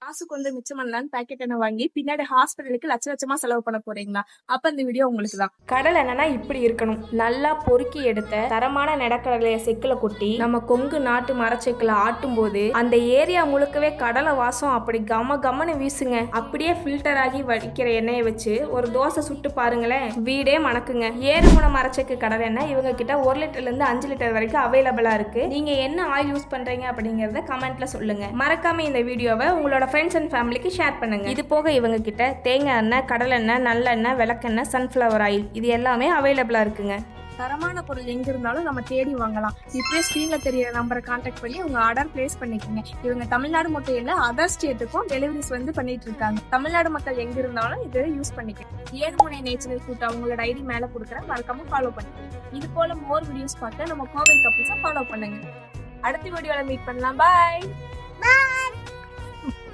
காசு கொஞ்சம் மிச்சம் பண்ணலான்னு பேக்கெட் எண்ணெய் வாங்கி பின்னாடி ஹாஸ்பிட்டலுக்கு லட்சமா செலவு பண்ண போறீங்களா? அப்ப இந்த வீடியோ உங்களுக்கு தான். கடல் எண்ணெய்னா இப்படி இருக்கணும். நல்லா பொறுக்கி எடுத்த தரமான நெடக்கடலைய செக்குல கொட்டி நம்ம கொங்கு நாட்டு மரச்செக்குல ஆட்டும் போது அந்த ஏரியா முழுக்கவே கடலை வாசம் அப்படி கம கமன்னு வீசுங்க. அப்படியே ஃபில்டர் ஆகி வடிக்கிற எண்ணெயை வச்சு ஒரு தோசை சுட்டு பாருங்களேன், வீடே மணக்குங்க. ஏறுமுனை மரச்செக்கு கடல் எண்ணெய் இவங்க கிட்ட 1 லிட்டர்ல இருந்து 5 லிட்டர் வரைக்கும் அவைலபிளா இருக்கு. நீங்க என்ன ஆயில் யூஸ் பண்றீங்க அப்படிங்கறத கமெண்ட்ல சொல்லுங்க. மறக்காம இந்த வீடியோவை உங்களோட ஃப்ரெண்ட்ஸ் அண்ட் ஃபேமிலிக்கு ஷேர் பண்ணுங்க. இது போக இவங்க கிட்ட தேங்காய் எண்ணெய், கடல் எண்ணெய், நல்லெண்ணெய், விளக்கெண்ணெய், சன்ஃப்ளவர் ஆயில் இது எல்லாமே அவைலபிளா இருக்குங்க. தரமான பொருள் எங்க இருந்தாலும் நம்ம தேடி வாங்கலாம். இப்பவே ஸ்கிரீன்ல தெரியற நம்பரை கான்டாக்ட் பண்ணி உங்க ஆர்டர் பிளேஸ் பண்ணிக்கோங்க. இவங்க தமிழ்நாடு மட்டும் இல்ல அதர் ஸ்டேட்டுக்கும் டெலிவரிஸ் பண்ணிட்டு இருக்காங்க. தமிழ்நாடு மக்கள் எங்க இருந்தாலும் இதை யூஸ் பண்ணிக்கலாம். ஏழுமுனை நேச்சுரல் ஃபுட் அவங்களோட ஐடி மேல கொடுக்குறேன், மறக்காம ஃபாலோ பண்ணுங்க. இது போல மோர் வீடியோஸ் பார்க்க நம்ம கோவை கப்பிள்ஸை ஃபாலோ பண்ணுங்க. அடுத்த வீடியோல மீட் பண்ணலாம். பாய்.